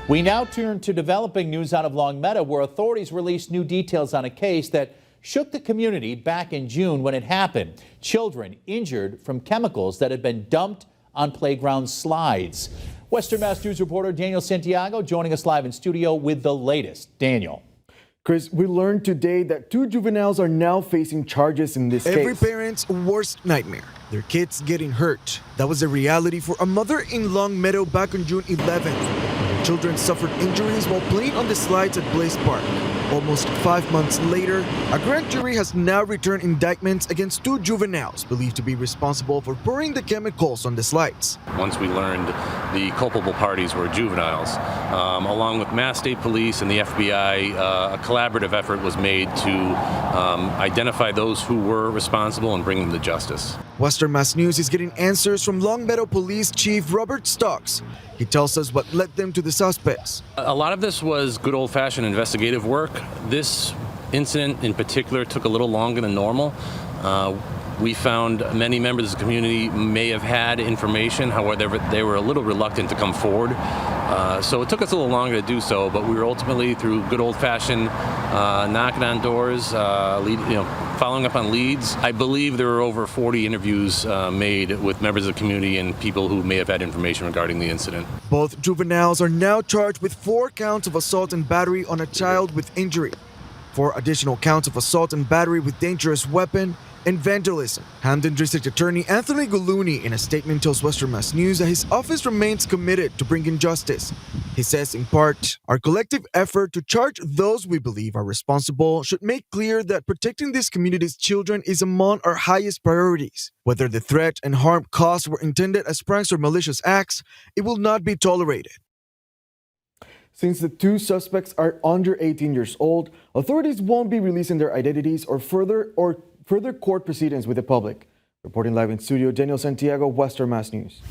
We now turn to developing news out of Longmeadow, where authorities released new details on a case that shook the community back in June when it happened. Children injured from chemicals that had been dumped on playground slides. Western Mass News reporter Daniel Santiago joining us live in studio with the latest. Daniel. Chris, we learned today that 2 juveniles are now facing charges in this case. Every parent's worst nightmare, their kids getting hurt. That was the reality for a mother in Longmeadow back on June 11th. Children suffered injuries while playing on the slides at Blaze Park. Almost 5 months later, a grand jury has now returned indictments against 2 juveniles believed to be responsible for pouring the chemicals on the slides. Once we learned the culpable parties were juveniles, along with Mass State Police and the FBI, a collaborative effort was made to identify those who were responsible and bring them to justice. Western Mass News is getting answers from Longmeadow Police Chief Robert Stocks. He tells us what led them to the suspects. A lot of this was good old-fashioned investigative work. This incident in particular took a little longer than normal. We found many members of the community may have had information, however, they were a little reluctant to come forward. So it took us a little longer to do so, but we were ultimately, through good old-fashioned knocking on doors, following up on leads. I believe there were over 40 interviews made with members of the community and people who may have had information regarding the incident. Both juveniles are now charged with 4 counts of assault and battery on a child with injury, 4 additional counts of assault and battery with dangerous weapon, and vandalism. Hamden District Attorney Anthony Guluni in a statement tells Western Mass News that his office remains committed to bringing justice. He says, in part, our collective effort to charge those we believe are responsible should make clear that protecting this community's children is among our highest priorities. Whether the threat and harm caused were intended as pranks or malicious acts, it will not be tolerated. Since the 2 suspects are under 18 years old, authorities won't be releasing their identities or further court proceedings with the public. Reporting live in studio, Daniel Santiago, Western Mass News.